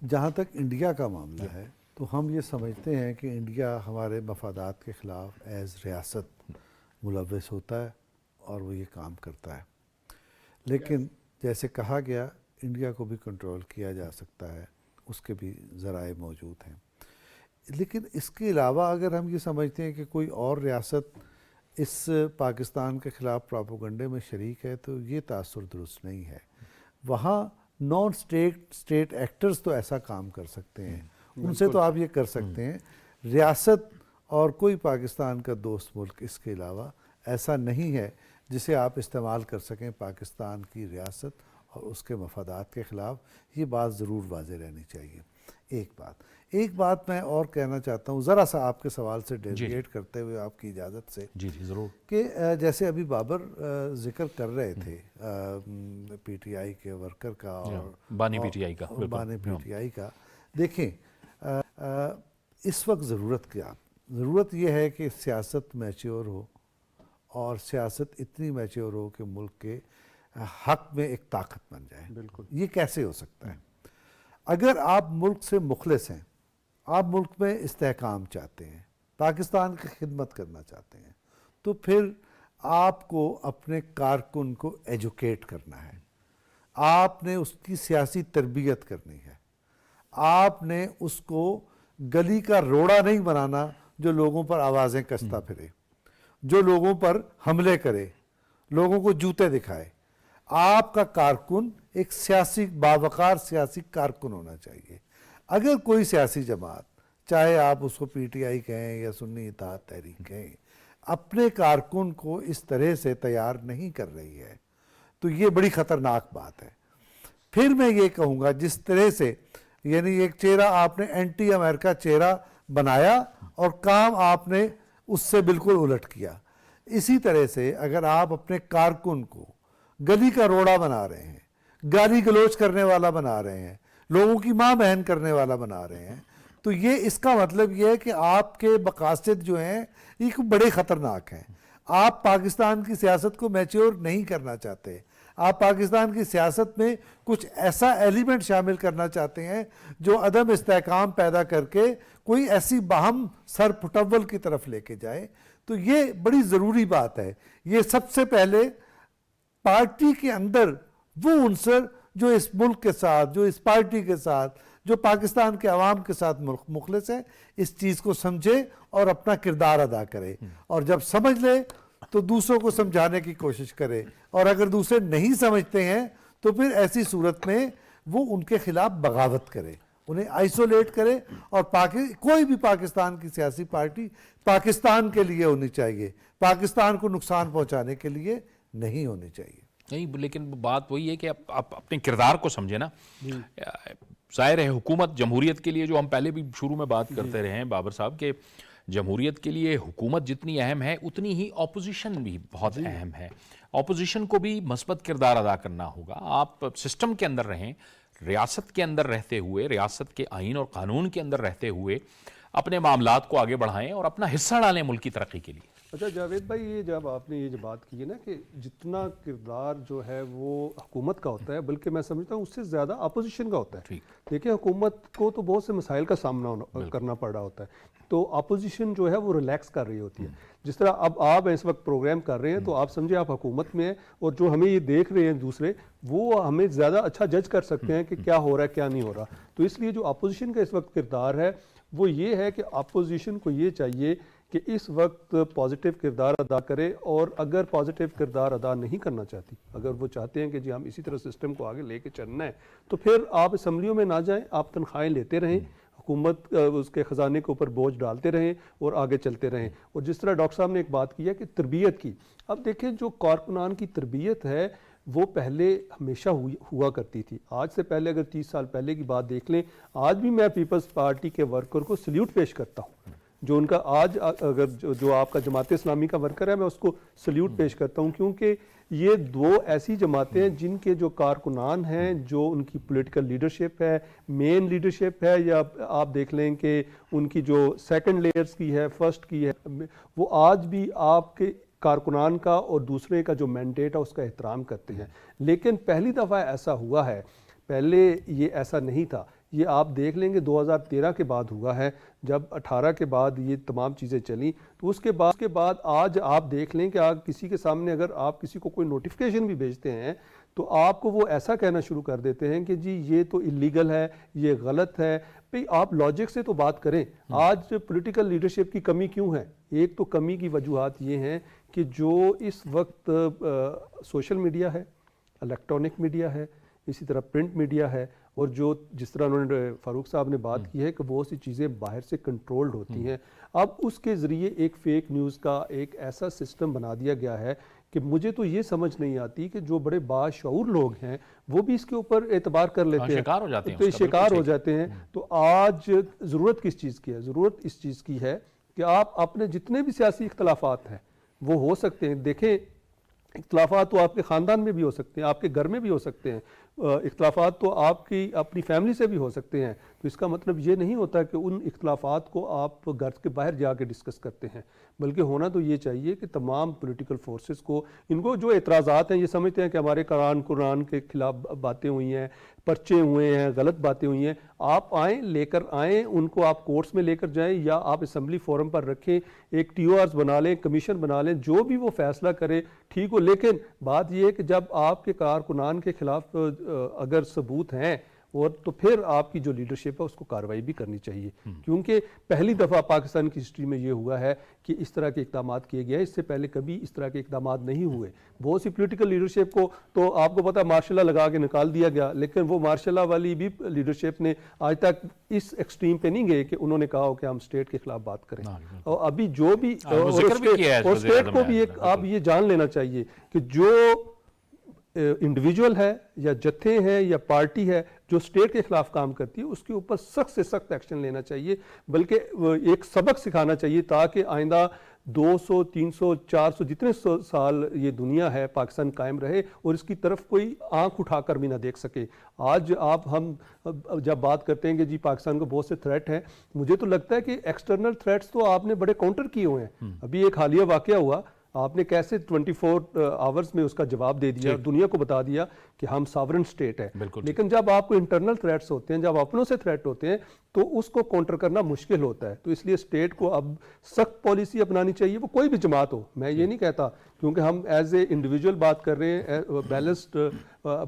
جہاں تک انڈیا کا معاملہ ہے تو ہم یہ سمجھتے ہیں کہ انڈیا ہمارے مفادات کے خلاف ایز ریاست ملوث ہوتا ہے اور وہ یہ کام کرتا ہے. لیکن جیسے کہا گیا انڈیا کو بھی کنٹرول کیا جا سکتا ہے، اس کے بھی ذرائع موجود ہیں. لیکن اس کے علاوہ اگر ہم یہ سمجھتے ہیں کہ کوئی اور ریاست اس پاکستان کے خلاف پروپیگنڈے میں شریک ہے تو یہ تاثر درست نہیں ہے. وہاں نان اسٹیٹ ایکٹرز تو ایسا کام کر سکتے ہیں، ان سے تو آپ یہ کر سکتے ہیں. ریاست اور کوئی پاکستان کا دوست ملک اس کے علاوہ ایسا نہیں ہے جسے آپ استعمال کر سکیں پاکستان کی ریاست اور اس کے مفادات کے خلاف. یہ بات ضرور واضح رہنی چاہیے. ایک بات میں اور کہنا چاہتا ہوں، ذرا سا آپ کے سوال سے ڈیویٹ کرتے ہوئے آپ کی اجازت سے. جی ضرور. کہ جیسے ابھی بابر ذکر کر رہے تھے پی ٹی آئی کے ورکر کا اور بانی پی ٹی آئی کا، بانی پی ٹی آئی کا. دیکھیں اس وقت ضرورت یہ ہے کہ سیاست میچور ہو، اور سیاست اتنی میچور ہو کہ ملک کے حق میں ایک طاقت بن جائے. بالکل. یہ کیسے ہو سکتا ہے؟ اگر آپ ملک سے مخلص ہیں، آپ ملک میں استحکام چاہتے ہیں، پاکستان کی خدمت کرنا چاہتے ہیں، تو پھر آپ کو اپنے کارکن کو ایجوکیٹ کرنا ہے. آپ نے اس کی سیاسی تربیت کرنی ہے. آپ نے اس کو گلی کا روڑا نہیں بنانا جو لوگوں پر آوازیں کستا پھرے، جو لوگوں پر حملے کرے، لوگوں کو جوتے دکھائے. آپ کا کارکن ایک باوقار سیاسی کارکن ہونا چاہیے. اگر کوئی سیاسی جماعت، چاہے آپ اس کو پی ٹی آئی کہیں یا سنی اتحاد تحریک کہیں، اپنے کارکن کو اس طرح سے تیار نہیں کر رہی ہے تو یہ بڑی خطرناک بات ہے. پھر میں یہ کہوں گا جس طرح سے یعنی ایک چہرہ آپ نے اینٹی امریکہ چہرہ بنایا اور کام آپ نے اس سے بالکل الٹ کیا. اسی طرح سے اگر آپ اپنے کارکن کو گلی کا روڑا بنا رہے ہیں، گالی گلوچ کرنے والا بنا رہے ہیں، لوگوں کی ماں بہن کرنے والا بنا رہے ہیں، تو یہ اس کا مطلب یہ ہے کہ آپ کے مقاصد جو ہیں یہ بڑے خطرناک ہیں. آپ پاکستان کی سیاست کو میچور نہیں کرنا چاہتے. آپ پاکستان کی سیاست میں کچھ ایسا ایلیمنٹ شامل کرنا چاہتے ہیں جو عدم استحکام پیدا کر کے کوئی ایسی باہم سر پھٹول کی طرف لے کے جائے. تو یہ بڑی ضروری بات ہے. یہ سب سے پہلے پارٹی کے اندر وہ عنصر جو اس ملک کے ساتھ، جو اس پارٹی کے ساتھ، جو پاکستان کے عوام کے ساتھ مخلص ہے، اس چیز کو سمجھے اور اپنا کردار ادا کرے. اور جب سمجھ لے تو دوسروں کو سمجھانے کی کوشش کرے. اور اگر دوسرے نہیں سمجھتے ہیں تو پھر ایسی صورت میں وہ ان کے خلاف بغاوت کرے، انہیں آئسولیٹ کرے. اور کوئی بھی پاکستان کی سیاسی پارٹی پاکستان کے لیے ہونی چاہیے، پاکستان کو نقصان پہنچانے کے لیے نہیں ہونی چاہیے. نہیں، لیکن بات وہی ہے کہ آپ اپنے کردار کو سمجھے نا. ظاہر ہے حکومت جمہوریت کے لیے، جو ہم پہلے بھی شروع میں بات کرتے رہے ہیں بابر صاحب، کہ جمہوریت کے لیے حکومت جتنی اہم ہے اتنی ہی اپوزیشن بھی بہت اہم ہے. اپوزیشن کو بھی مثبت کردار ادا کرنا ہوگا. آپ سسٹم کے اندر رہیں، ریاست کے اندر رہتے ہوئے، ریاست کے آئین اور قانون کے اندر رہتے ہوئے اپنے معاملات کو آگے بڑھائیں اور اپنا حصہ ڈالیں ملک کی ترقی کے لیے. اچھا جاوید بھائی، یہ جب آپ نے یہ جو بات کی ہے نا کہ جتنا کردار جو ہے وہ حکومت کا ہوتا ہے، بلکہ میں سمجھتا ہوں اس سے زیادہ اپوزیشن کا ہوتا ہے. ٹھیک. دیکھیں حکومت کو تو بہت سے مسائل کا سامنا کرنا پڑ رہا ہوتا ہے، تو اپوزیشن جو ہے وہ ریلیکس کر رہی ہوتی ہے. جس طرح اب آپ اس وقت پروگرام کر رہے ہیں تو آپ سمجھے آپ حکومت میں ہیں، اور جو ہمیں یہ دیکھ رہے ہیں دوسرے، وہ ہمیں زیادہ اچھا جج کر سکتے ہیں کہ کیا ہو رہا ہے کیا نہیں ہو رہا. تو اس لیے جو اپوزیشن کا اس وقت کردار ہے وہ یہ ہے کہ اپوزیشن کو یہ چاہیے کہ اس وقت پازیٹیو کردار ادا کرے، اور اگر پازیٹیو کردار ادا نہیں کرنا چاہتی، اگر وہ چاہتے ہیں کہ جی ہم اسی طرح سسٹم کو آگے لے کے چلنا ہے، تو پھر آپ اسمبلیوں میں نہ جائیں، آپ تنخواہیں لیتے رہیں، حکومت اس کے خزانے کے اوپر بوجھ ڈالتے رہیں اور آگے چلتے رہیں. اور جس طرح ڈاکٹر صاحب نے ایک بات کی ہے کہ تربیت کی، اب دیکھیں جو کارکنان کی تربیت ہے وہ پہلے ہمیشہ ہوا کرتی تھی. آج سے پہلے اگر 30 سال پہلے کی بات دیکھ لیں، آج بھی میں پیپلز پارٹی کے ورکر کو سلیوٹ پیش کرتا ہوں. جو ان کا آج اگر جو آپ کا جماعت اسلامی کا ورکر ہے، میں اس کو سلیوٹ پیش کرتا ہوں، کیونکہ یہ دو ایسی جماعتیں ہیں جن کے جو کارکنان ہیں، جو ان کی پولیٹیکل لیڈرشپ ہے، مین لیڈرشپ ہے، یا آپ دیکھ لیں کہ ان کی جو سیکنڈ لیئرز کی ہے، فرسٹ کی ہے، وہ آج بھی آپ کے کارکنان کا اور دوسرے کا جو مینڈیٹ ہے اس کا احترام کرتے ہیں. لیکن پہلی دفعہ ایسا ہوا ہے، پہلے یہ ایسا نہیں تھا. یہ آپ دیکھ لیں گے 2013 کے بعد ہوا ہے، جب 18 کے بعد یہ تمام چیزیں چلیں، تو اس کے بعد آج آپ دیکھ لیں کہ آپ کسی کے سامنے اگر آپ کسی کو کوئی نوٹیفیکیشن بھی بھیجتے ہیں تو آپ کو وہ ایسا کہنا شروع کر دیتے ہیں کہ جی یہ تو اللیگل ہے، یہ غلط ہے. بھئی آپ لاجک سے تو بات کریں. آج پولیٹیکل لیڈرشپ کی کمی کیوں ہے؟ ایک تو کمی کی وجوہات یہ ہیں کہ جو اس وقت سوشل میڈیا ہے، الیکٹرانک میڈیا ہے، اسی طرح پرنٹ میڈیا ہے، اور جو جس طرح انہوں نے فاروق صاحب نے بات کی ہے کہ بہت سی چیزیں باہر سے کنٹرولڈ ہوتی ہیں. اب اس کے ذریعے ایک فیک نیوز کا ایک ایسا سسٹم بنا دیا گیا ہے کہ مجھے تو یہ سمجھ نہیں آتی کہ جو بڑے باشعور لوگ ہیں وہ بھی اس کے اوپر اعتبار کر لیتے ہیں، شکار ہو جاتے ہیں، تو شکار ہو جاتے ہیں. تو آج ضرورت کس چیز کی ہے؟ ضرورت اس چیز کی ہے کہ آپ اپنے جتنے بھی سیاسی اختلافات ہیں وہ ہو سکتے ہیں. دیکھیں اختلافات تو آپ کے خاندان میں بھی ہو سکتے ہیں، آپ کے گھر میں بھی ہو سکتے ہیں، اختلافات تو آپ کی اپنی فیملی سے بھی ہو سکتے ہیں. تو اس کا مطلب یہ نہیں ہوتا کہ ان اختلافات کو آپ گھر کے باہر جا کے ڈسکس کرتے ہیں، بلکہ ہونا تو یہ چاہیے کہ تمام پولیٹیکل فورسز کو، ان کو جو اعتراضات ہیں، یہ سمجھتے ہیں کہ ہمارے قرآن کے خلاف باتیں ہوئی ہیں، پرچے ہوئے ہیں، غلط باتیں ہوئی ہیں، آپ آئیں، لے کر آئیں ان کو، آپ کورٹس میں لے کر جائیں یا آپ اسمبلی فورم پر رکھیں، ایک ٹی او آرز بنا لیں، کمیشن بنا لیں، جو بھی وہ فیصلہ کرے ٹھیک ہو. لیکن بات یہ ہے کہ جب آپ کے کارکنان کے خلاف اگر ثبوت ہیں اور تو پھر آپ کی جو لیڈرشپ ہے اس کو کارروائی بھی کرنی چاہیے. کیونکہ پہلی دفعہ پاکستان کی ہسٹری میں یہ ہوا ہے کہ اس طرح کے اقدامات کیے گئے، اس سے پہلے کبھی اس طرح کے اقدامات نہیں ہوئے. بہت سی پولیٹیکل لیڈرشپ کو تو آپ کو پتہ مارشل لا لگا کے نکال دیا گیا، لیکن وہ مارشل لا والی بھی لیڈرشپ نے آج تک اس ایکسٹریم پہ نہیں گئے کہ انہوں نے کہا ہو کہ ہم اسٹیٹ کے خلاف بات کریں. اور ابھی جو بھی اور اسٹیٹ کو بھی ایک آپ یہ جان لینا چاہیے کہ جو انڈیویجول ہے یا جتھے ہیں یا پارٹی ہے جو اسٹیٹ کے خلاف کام کرتی ہے، اس کے اوپر سخت سے سخت ایکشن لینا چاہیے، بلکہ ایک سبق سکھانا چاہیے تاکہ آئندہ 200 300 400 جتنے سال یہ دنیا ہے پاکستان قائم رہے اور اس کی طرف کوئی آنکھ اٹھا کر بھی نہ دیکھ سکے. آج ہم جب بات کرتے ہیں کہ جی پاکستان کو بہت سے تھریٹ ہیں، مجھے تو لگتا ہے کہ ایکسٹرنل تھریٹس تو آپ نے بڑے کاؤنٹر کیے ہوئے ہیں. ابھی ایک حالیہ واقعہ ہوا، آپ نے کیسے 24 آورز میں اس کا جواب دے دیا، دنیا کو بتا دیا کہ ہم ساورن سٹیٹ ہے. لیکن جب آپ کو انٹرنل تھریٹس ہوتے ہیں، جب اپنوں سے تھریٹ ہوتے ہیں تو اس کو کاؤنٹر کرنا مشکل ہوتا ہے. تو اس لیے اسٹیٹ کو اب سخت پالیسی اپنانی چاہیے، وہ کوئی بھی جماعت ہو. میں یہ نہیں کہتا، کیونکہ ہم ایز اے انڈیویجول بات کر رہے ہیں، بیلنسڈ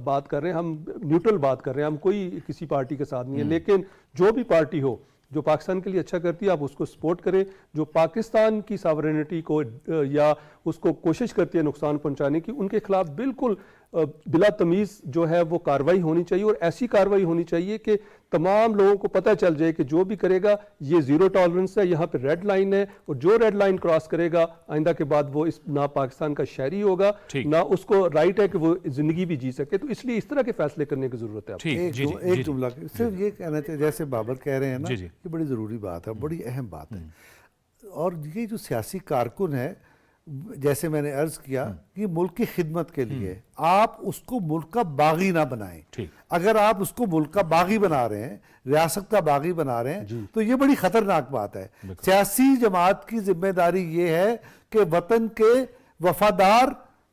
بات کر رہے ہیں، ہم نیوٹرل بات کر رہے ہیں، ہم کوئی کسی پارٹی کے ساتھ نہیں ہے. لیکن جو بھی پارٹی ہو جو پاکستان کے لیے اچھا کرتی ہے آپ اس کو سپورٹ کریں، جو پاکستان کی ساورینٹی کو یا اس کو کوشش کرتی ہے نقصان پہنچانے کی، ان کے خلاف بالکل بلا تمیز جو ہے وہ کارروائی ہونی چاہیے. اور ایسی کارروائی ہونی چاہیے کہ تمام لوگوں کو پتہ چل جائے کہ جو بھی کرے گا یہ زیرو ٹالرنس ہے، یہاں پہ ریڈ لائن ہے، اور جو ریڈ لائن کراس کرے گا آئندہ کے بعد وہ نہ پاکستان کا شہری ہوگا، نہ اس کو رائٹ ہے کہ وہ زندگی بھی جی سکے. تو اس لیے اس طرح کے فیصلے کرنے کی ضرورت ہے. ایک جملہ صرف یہ کہنا چاہیے، جیسے بابر کہہ رہے ہیں نا، یہ بڑی ضروری بات ہے، بڑی اہم بات ہے. اور یہ جو سیاسی کارکن ہے جیسے میں نے عرض کیا کہ ملک کی خدمت کے لیے آپ اس کو ملک کا باغی نہ بنائیں. اگر آپ اس کو ملک کا باغی بنا رہے ہیں، ریاست کا باغی بنا رہے ہیں، تو یہ بڑی خطرناک بات ہے. سیاسی جماعت کی ذمہ داری یہ ہے کہ وطن کے وفادار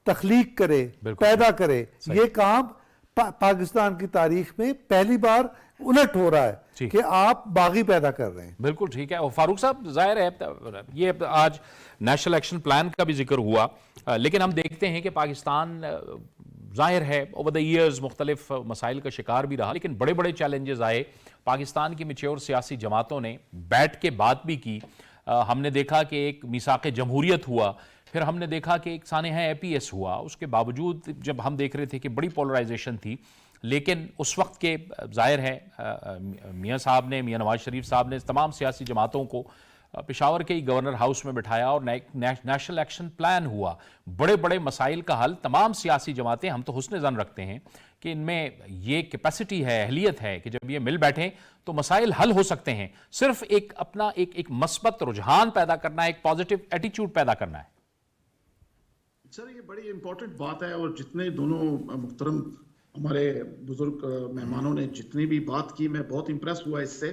تخلیق کرے، پیدا کرے. یہ کام پاکستان کی تاریخ میں پہلی بار الٹ ہو رہا ہے کہ آپ باغی پیدا کر رہے ہیں. بالکل ٹھیک ہے. اور فاروق صاحب، ظاہر ہے یہ آج نیشنل ایکشن پلان کا بھی ذکر ہوا، لیکن ہم دیکھتے ہیں کہ پاکستان ظاہر ہے اوور دا ایئرز مختلف مسائل کا شکار بھی رہا، لیکن بڑے بڑے چیلنجز آئے. پاکستان کی میچور سیاسی جماعتوں نے بیٹھ کے بات بھی کی. ہم نے دیکھا کہ ایک میثاق جمہوریت ہوا، پھر ہم نے دیکھا کہ ایک سانحہ اے پی ایس ہوا. اس کے باوجود جب ہم دیکھ رہے تھے کہ بڑی پولرائزیشن تھی، لیکن اس وقت کے ظاہر ہے میاں صاحب نے، میاں نواز شریف صاحب نے تمام سیاسی جماعتوں کو پشاور کے ہی گورنر ہاؤس میں بٹھایا اور نیشنل ایکشن پلان ہوا. بڑے بڑے مسائل کا حل تمام سیاسی جماعتیں، ہم تو حسن ظن رکھتے ہیں کہ ان میں یہ کیپیسٹی ہے، اہلیت ہے کہ جب یہ مل بیٹھیں تو مسائل حل ہو سکتے ہیں. صرف ایک اپنا ایک مثبت رجحان پیدا کرنا ہے، ایک پازیٹیو ایٹیچیوڈ پیدا کرنا ہے. سر یہ بڑی امپورٹنٹ بات ہے، اور جتنے دونوں محترم ہمارے بزرگ مہمانوں نے جتنی بھی بات کی، میں بہت امپریس ہوا اس سے،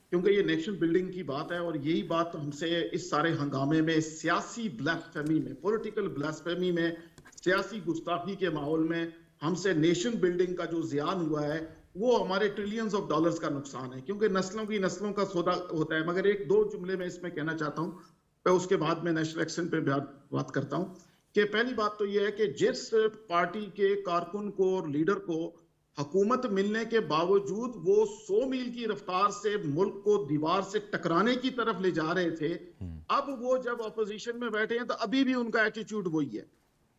کیونکہ یہ نیشن بلڈنگ کی بات ہے. اور یہی بات ہم سے اس سارے ہنگامے میں، سیاسی بلاسفیمی میں، پولیٹیکل بلاسفیمی میں، سیاسی گستاخی کے ماحول میں ہم سے نیشن بلڈنگ کا جو زیان ہوا ہے وہ ہمارے ٹریلینز آف ڈالرز کا نقصان ہے، کیونکہ نسلوں کا سودا ہوتا ہے. مگر ایک دو جملے میں اس میں کہنا چاہتا ہوں، پھر اس کے بعد میں نیشنل ایکشن پہ بات کرتا ہوں. کہ پہلی بات تو یہ ہے کہ جس پارٹی کے کارکن کو اور لیڈر کو حکومت ملنے کے باوجود وہ 100 میل کی رفتار سے ملک کو دیوار سے ٹکرانے کی طرف لے جا رہے تھے، اب وہ جب اپوزیشن میں بیٹھے ہیں تو ابھی بھی ان کا ایٹیٹیوڈ وہی ہے.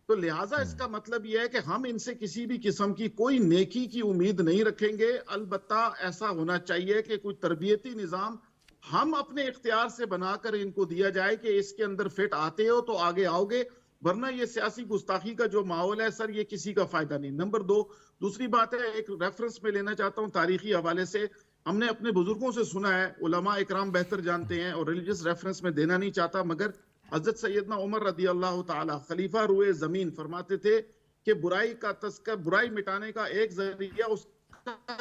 تو لہٰذا اس کا مطلب یہ ہے کہ ہم ان سے کسی بھی قسم کی کوئی نیکی کی امید نہیں رکھیں گے. البتہ ایسا ہونا چاہیے کہ کوئی تربیتی نظام ہم اپنے اختیار سے بنا کر ان کو دیا جائے کہ اس کے اندر فٹ آتے ہو تو آگے آؤ گے، ورنہ یہ سیاسی گستاخی کا جو ماحول ہے سر، یہ کسی کا فائدہ نہیں. نمبر دو، دوسری بات ہے، ایک ریفرنس میں لینا چاہتا ہوں تاریخی حوالے سے. ہم نے اپنے بزرگوں سے سنا ہے، علماء اکرام بہتر جانتے ہیں، اور ریلیجس ریفرنس میں دینا نہیں چاہتا، مگر حضرت سیدنا عمر رضی اللہ تعالی خلیفہ روئے زمین فرماتے تھے کہ برائی مٹانے کا ایک ذریعہ اس کا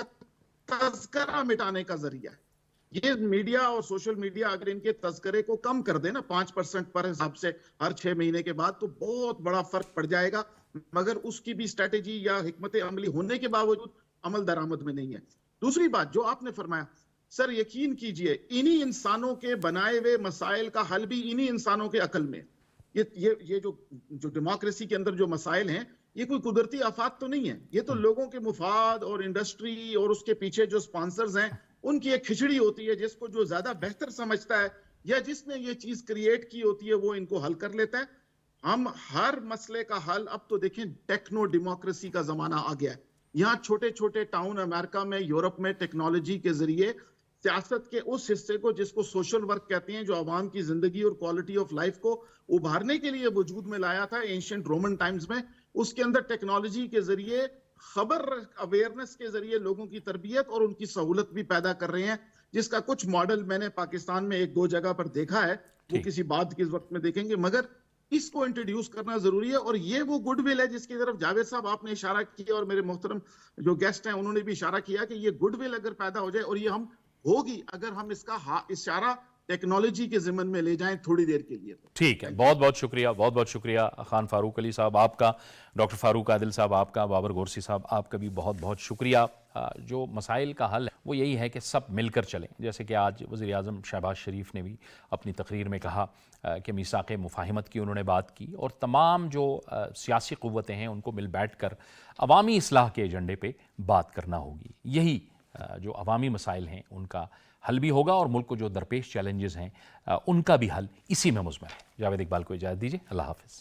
تذکرہ مٹانے کا ذریعہ ہے. یہ میڈیا اور سوشل میڈیا اگر ان کے تذکرے کو کم کر دے نا 5% پر حساب سے ہر 6 مہینے کے بعد، تو بہت بڑا فرق پڑ جائے گا. مگر اس کی بھی اسٹریٹجی یا حکمت عملی ہونے کے باوجود عمل درآمد میں نہیں ہے. دوسری بات جو آپ نے فرمایا سر، یقین کیجئے انہی انسانوں کے بنائے ہوئے مسائل کا حل بھی انہی انسانوں کے عقل میں. یہ جو ڈیموکریسی کے اندر جو مسائل ہیں، یہ کوئی قدرتی آفات تو نہیں ہے، یہ تو لوگوں کے مفاد اور انڈسٹری اور اس کے پیچھے جو سپانسرز ہیں ان کی ایک کھچڑی ہوتی ہے، جس کو جو زیادہ بہتر سمجھتا ہے یا جس نے یہ چیز کریٹ کی ہوتی ہے وہ ان کو حل کر لیتا ہے. ہم ہر مسئلے کا حل، اب تو دیکھیں ٹیکنو ڈیموکریسی کا زمانہ آ گیا ہے. یہاں چھوٹے چھوٹے ٹاؤن امریکہ میں، یورپ میں ٹیکنالوجی کے ذریعے سیاست کے اس حصے کو جس کو سوشل ورک کہتے ہیں، جو عوام کی زندگی اور کوالٹی آف لائف کو ابھارنے کے لیے وجود میں لایا تھا اینشنٹ رومن ٹائمز میں، اس کے اندر ٹیکنالوجی کے ذریعے، خبر اویئرنس کے ذریعے لوگوں کی تربیت اور ان کی سہولت بھی پیدا کر رہے ہیں، جس کا کچھ ماڈل میں نے پاکستان میں 1-2 جگہ پر دیکھا ہے، وہ کسی بعد کے وقت میں دیکھیں گے. مگر اس کو انٹروڈیوس کرنا ضروری ہے، اور یہ وہ گڈ ول ہے جس کی طرف جاوید صاحب آپ نے اشارہ کیا، اور میرے محترم جو گیسٹ ہیں انہوں نے بھی اشارہ کیا کہ یہ گڈ ول اگر پیدا ہو جائے، اور یہ ہم ہوگی اگر ہم اس کا اشارہ ٹیکنالوجی کے ضمن میں لے جائیں تھوڑی دیر کے لیے. ٹھیک ہے، بہت بہت شکریہ خان فاروق علی صاحب آپ کا، ڈاکٹر فاروق عادل صاحب آپ کا، بابر گورسی صاحب آپ کا بھی بہت شکریہ. جو مسائل کا حل ہے وہ یہی ہے کہ سب مل کر چلیں. جیسے کہ آج وزیر اعظم شہباز شریف نے بھی اپنی تقریر میں کہا کہ میثاق مفاہمت کی انہوں نے بات کی، اور تمام جو سیاسی قوتیں ہیں ان کو مل بیٹھ کر عوامی اصلاح کے ایجنڈے پہ بات کرنا ہوگی. یہی جو عوامی مسائل ہیں ان کا حل بھی ہوگا، اور ملک کو جو درپیش چیلنجز ہیں ان کا بھی حل اسی میں مضمر ہے. جاوید اقبال کو اجازت دیجیے، اللہ حافظ.